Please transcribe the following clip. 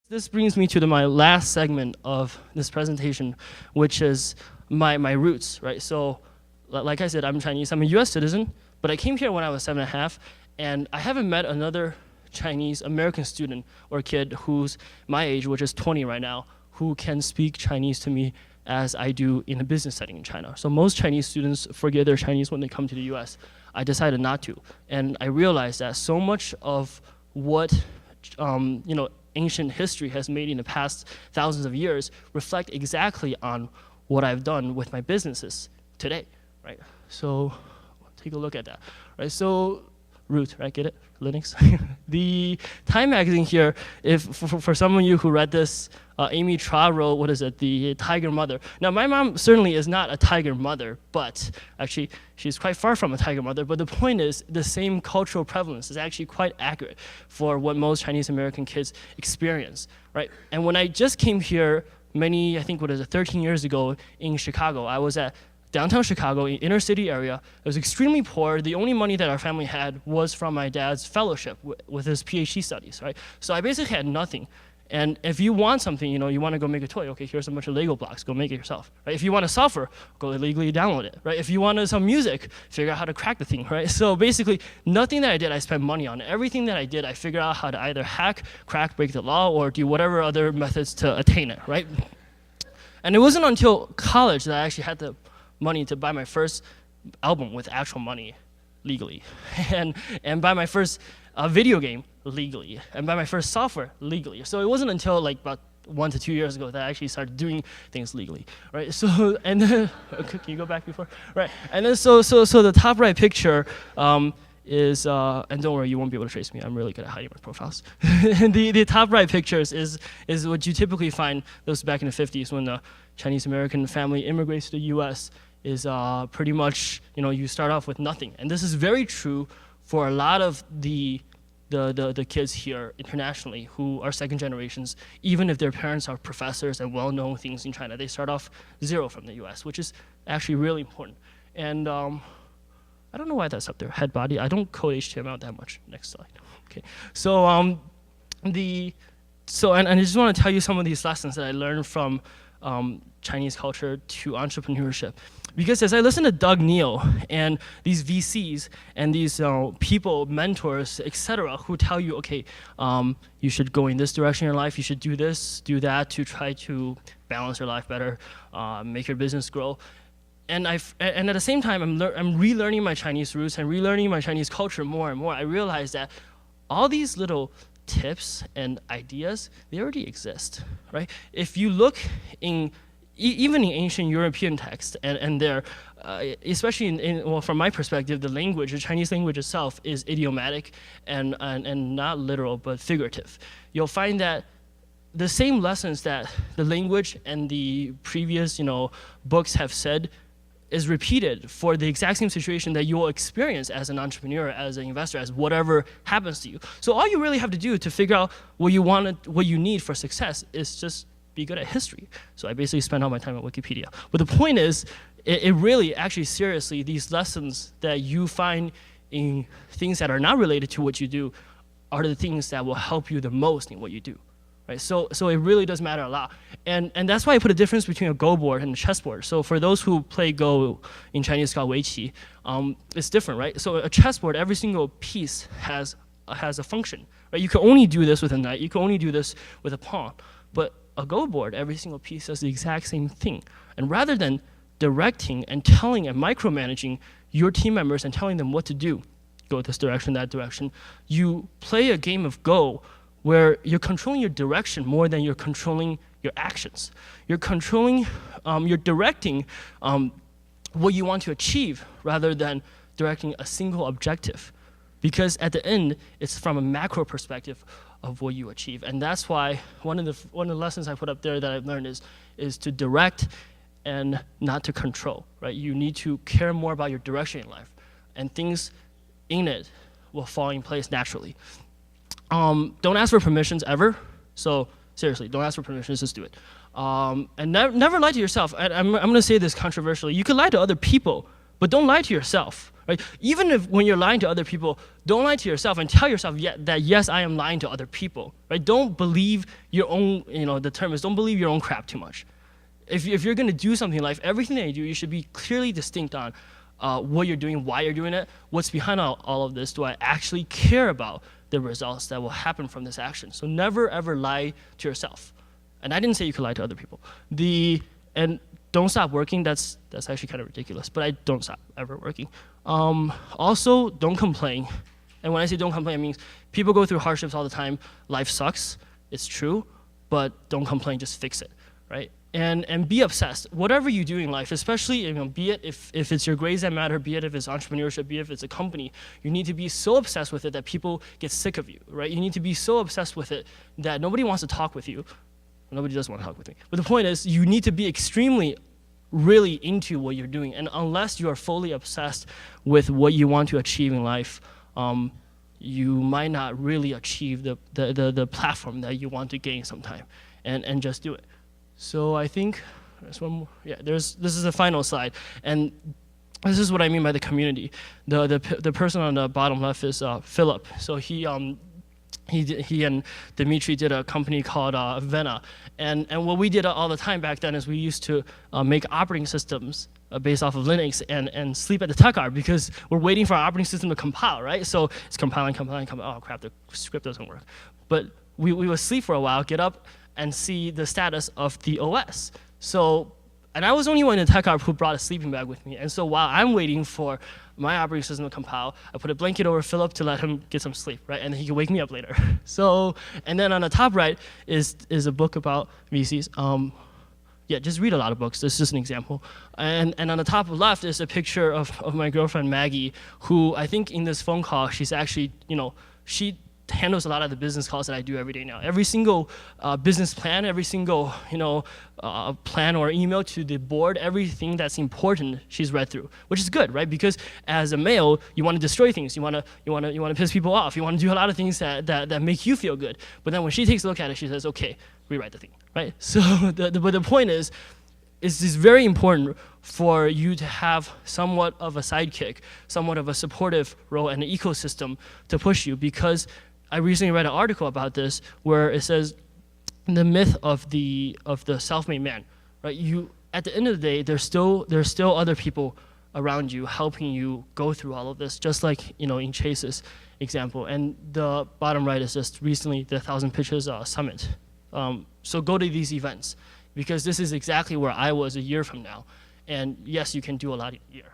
This brings me to my last segment of this presentation, which is my roots, right? So, like I said, I'm Chinese. I'm a U.S. citizen, but I came here when I was 7.5, and I haven't met another Chinese American student or kid who's my age, which is 20 right now, who can speak Chinese to me as I do in a business setting in China. So most Chinese students forget their Chinese when they come to the U.S. I decided not to, and I realized that so much of what ancient history has made in the past thousands of years reflect exactly on what I've done with my businesses today, right? So take a look at that, right? So root, right, get it, Linux? The Time magazine here, if for some of you who read this, Amy Tra wrote, what is it, the tiger mother. Now my mom certainly is not a tiger mother, but actually she's quite far from a tiger mother, but the point is the same cultural prevalence is actually quite accurate for what most Chinese American kids experience, right? And when I just came here I think 13 years ago in Chicago, I was at downtown Chicago, in inner city area. It was extremely poor. The only money that our family had was from my dad's fellowship with his PhD studies, right? So I basically had nothing. And if you want something, you want to go make a toy, okay, here's a bunch of Lego blocks, go make it yourself, right? If you want a software, go illegally download it, right? If you want some music, figure out how to crack the thing, right? So basically, nothing that I did, I spent money on. Everything that I did, I figured out how to either hack, crack, break the law, or do whatever other methods to attain it, right? And it wasn't until college that I actually had the money to buy my first album with actual money legally, and buy my first video game legally, and buy my first software legally. So it wasn't until like about 1 to 2 years ago that I actually started doing things legally, right? So, and then, can you go back before? Right, and then so the top right picture is, and don't worry, you won't be able to trace me. I'm really good at hiding my profiles. the top right pictures is what you typically find those back in the 50s when the Chinese American family immigrates to the U.S. is pretty much, you start off with nothing. And this is very true for a lot of the kids here internationally who are second generations. Even if their parents are professors and well-known things in China, they start off zero from the US, which is actually really important. And I don't know why that's up there, head body. I don't code HTML that much. Next slide. Okay. So and I just want to tell you some of these lessons that I learned from Chinese culture to entrepreneurship. Because as I listen to Doug Neal and these VCs and these people, mentors, etc., who tell you, okay, you should go in this direction in your life, you should do this, do that to try to balance your life better, make your business grow. And at the same time, I'm relearning my Chinese roots and relearning my Chinese culture more and more. I realize that all these little tips and ideas, they already exist, right? If you look even in ancient European texts, and there, especially well, from my perspective, the language, the Chinese language itself is idiomatic and not literal, but figurative. You'll find that the same lessons that the language and the previous, books have said is repeated for the exact same situation that you will experience as an entrepreneur, as an investor, as whatever happens to you. So all you really have to do to figure out what you need for success is just be good at history. So I basically spend all my time at Wikipedia. But the point is, it really, actually, seriously, these lessons that you find in things that are not related to what you do are the things that will help you the most in what you do. Right? So it really does matter a lot. And that's why I put a difference between a Go board and a chessboard. So for those who play Go, in Chinese called Weiqi, it's different, right? So a chessboard, every single piece has a function. Right? You can only do this with a knight, you can only do this with a pawn. But a Go board, every single piece does the exact same thing. And rather than directing and telling and micromanaging your team members and telling them what to do, go this direction, that direction, you play a game of Go where you're controlling your direction more than you're controlling your actions. You're controlling, you're directing what you want to achieve rather than directing a single objective. Because at the end, it's from a macro perspective of what you achieve. And that's why one of the lessons I put up there that I've learned is to direct and not to control, right? You need to care more about your direction in life, and things in it will fall in place naturally. Don't ask for permissions ever. So seriously, don't ask for permissions, just do it. And never lie to yourself. I'm gonna say this controversially. You can lie to other people, but don't lie to yourself, right? Even if when you're lying to other people, don't lie to yourself and tell yourself that yes, I am lying to other people, right? Don't believe your own, the term is don't believe your own crap too much. If you're gonna do something in life, everything that you do, you should be clearly distinct on what you're doing, why you're doing it, what's behind all of this. Do I actually care about the results that will happen from this action? So never ever lie to yourself. And I didn't say you could lie to other people. And don't stop working. That's actually kind of ridiculous, but I don't stop ever working. Also, don't complain. And when I say don't complain, it means people go through hardships all the time. Life sucks. It's true, but don't complain. Just fix it, right? And be obsessed. Whatever you do in life, especially be it if it's your grades that matter, be it if it's entrepreneurship, be it if it's a company, you need to be so obsessed with it that people get sick of you, right? You need to be so obsessed with it that nobody wants to talk with you. Nobody does want to talk with me. But the point is, you need to be extremely, really into what you're doing. And unless you are fully obsessed with what you want to achieve in life, you might not really achieve the platform that you want to gain sometime. And just do it. So I think there's one more. Yeah, this is the final slide, and this is what I mean by the community. The person on the bottom left is Philip. So he and Dimitri did a company called Vena, and what we did all the time back then is we used to make operating systems based off of Linux and sleep at the tech art because we're waiting for our operating system to compile, right? So it's compiling. Oh crap, the script doesn't work. But we would sleep for a while, get up, and see the status of the OS. So, and I was the only one in the tech art who brought a sleeping bag with me. And so while I'm waiting for my operating system to compile, I put a blanket over Philip to let him get some sleep, right? And then he can wake me up later. So, and then on the top right is a book about VCs. Yeah, just read a lot of books. This is just an example. And on the top left is a picture of my girlfriend Maggie, who I think in this phone call, she's actually, she handles a lot of the business calls that I do every day now. Every single business plan, every single plan or email to the board, everything that's important, she's read through, which is good, right? Because as a male, you want to destroy things, you want to piss people off, you want to do a lot of things that make you feel good. But then when she takes a look at it, she says, okay, rewrite the thing, right? So but the point is, it's very important for you to have somewhat of a sidekick, somewhat of a supportive role and an ecosystem to push you, because I recently read an article about this where it says the myth of the self-made man, right? You, at the end of the day, there's still other people around you helping you go through all of this, just like in Chase's example. And the bottom right is just recently the 1,000 Pitches Summit. So go to these events because this is exactly where I was a year from now. And yes, you can do a lot in a year.